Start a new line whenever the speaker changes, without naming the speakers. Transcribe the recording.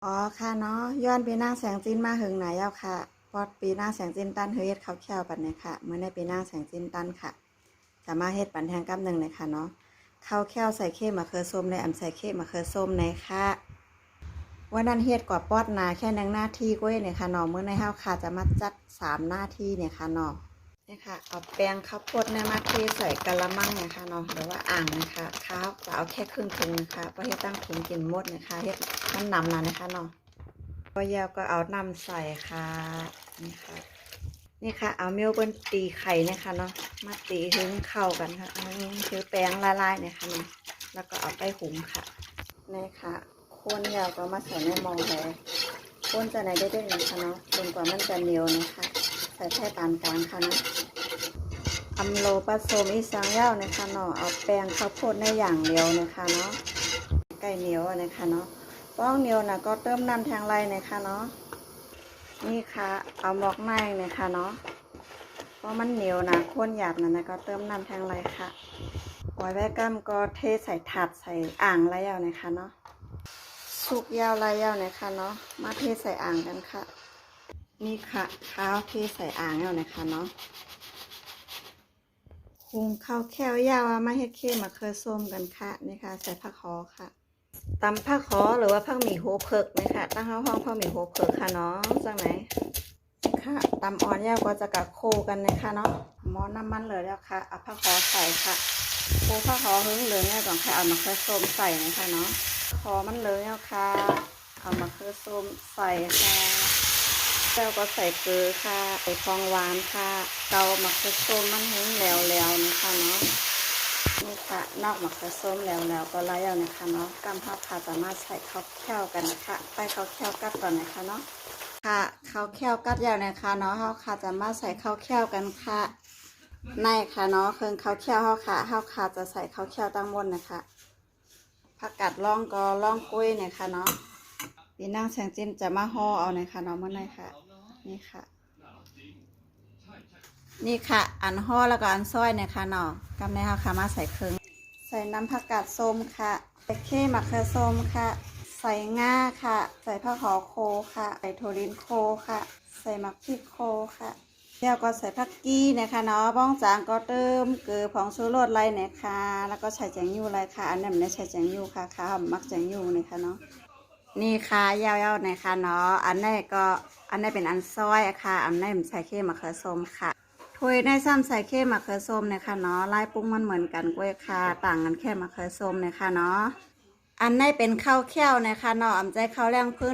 อ๋อค่ะเนาะย้อนปีนางแสงจินมาหึงไหนเอาค่ะพอดปีนางแสงจินตันเฮ็ดข้าวแค่วปันเนี่ยค่ะเมื่อในปีนางแสงจินตันค่ะจะมาเฮ็ดปันแทงกำหนึ่งเลยค่ะเนาะข้าวแค่วใส่เข้มมะเขือส้มในใส่เข้มมะเขือส้มในค่ะวันนั้นเฮ็ดกว่าปอดนาแค่หนึ่งหน้าที่ก้อยเนี่ยค่ะเนาะเมื่อในเฮาค่ะจะมาจัด3 หน้าที่เนี่ยค่ะเนาะนี่ค่ะเอาแป้งข้าวโพดเนี่ยมาเทใส่กะละมังนะคะเนาะหรือว่าอ่างนะคะข้าวจะเอาแค่ครึ่งถุงนะคะเพราะเฮ็ดตั้งถุงกินหมดนะคะเฮ็ดมันนำนะนะคะเนาะ ก็ยาวก็เอาน้ำใส่ค่ะนี่ค่ะนี่ค่ะเอาเมลเปิ้นตีไข่นะคะเนาะมาตีถึงเข้ากันค่ะคือแป้งละลายเนี่ยค่ะเนาะแล้วก็เอาไปหุงค่ะนี่ค่ะคนยาวก็มาใส่ในหม้อเลยคนจะไหนได้ๆนะคะเนาะจนกว่ามันจะเหนียวนะคะใส่แค่ปานกลางค่ะนะอำโลผสมอีสังยาวนะคะเนาะเอาแป้งข้าวโพดในอย่างเดียวนะคะเนาะไก่เหนียวนะคะเนาะป้องเหนียวนะก็เติมน้ำแทงไรนะคะเนาะนี่ค่ะเอาหมอกในนะคะเนาะเพราะมันเหนียวนะข้นหยาบนะก็เติมน้ำแทงไรค่ะปล่อยไว้กั้มก็เทใส่ถาดใส่อ่างไรยาวนะคะเนาะสุกยาวไรยาวนะคะเนาะมาเทใส่อ่างกันค่ะนี่ค่ะข้าวเทใส่อ่างแล้วนะคะเนาะหุงข้าวแค่วยาวมาเฮ็ดเข้มมะเขือส้มกันค่ะนี่ค่ะใส่ผักหอค่ะตำผักหอหรือว่าผักหมี่โหเพิกนะคะตั้งห้องผักหมี่โหเพิกค่ะเนาะจังไหนค่ะตำอ่อนยาวก็จะกับโคกันนะคะเนาะหม้อน้ำมันเลยแล้วค่ะเอาผักหอใส่ค่ะโคผักหอหึงเหลืองเนี่ยก่อนค่ะเอามะเขือส้มใส่นะคะเนาะหอมันเลยแล้วค่ะเอามะเขือส้มใส่ค่ะแล้วก็ใส่เกลือค่ะใส่ฟองหวานค่ะเกามะเขือส้มมันหึงแล้วนะคะเนาะนี่ค่ะนอกมะเขือส้มแล้วก็ไล่เอานะคะเนาะกำพับค่ะสามารถใส่ข้าวแค่วกันนะคะไปข้าวแค่วกัดก่อนนะคะเนาะค่ะข้าวแค่วกัดยาวนะคะเนาะเฮาค่ะจะมาใส่ข้าวแค่วกันค่ะในค่ะเนาะเครื่องข้าวแค่วเฮาค่ะจะใส่ข้าวแค่วตั้งบนนะคะผักกาดล่องก็ล่องกล้วยนะคะเนาะปีนั่งแสงจินจะมาห่อเอานะคะเนาะเมื่อไหร่ค่ะนี่ค่ะนี่ค่ะอันห่อแล้วก็อันซอยนะคะเนาะกำในเฮาค่ะมาใส่เครื่องใส่น้ำผักกาดส้มค่ะใส่เข้มะเขือส้มค่ะใส่ง่าค่ะใส่ผักหอโคค่ะใส่ถั่วลินโคค่ะใส่มักพริกโคค่ะแล้วก็ใส่ผักกี้นะคะเนาะบ้องจางก็เติมเกลือผงชูรสไรนะคะแล้วก็ใส่แจงยูไรค่ะอันนี้ไม่ได้ใส่แจงยูค่ะค่ะมักแจงยูนะคะเนาะนี่ค่ะยาวๆนะคะเนาะอันนี้ก็อันนี้เป็นอันซอยค่ะอันนี้ใส่เข้มะเขือส้มค่ะถ้วยในซ้ำใส่เข้มะเขือส้มนะคะเนาะลายปรุงมันเหมือนกันกล้วยค่ะต่างกันแค่มะเขือส้มนะคะเนาะอันนี้เป็นข้าวแค่วนะคะเนาะอำใจข้าวแรงพื้น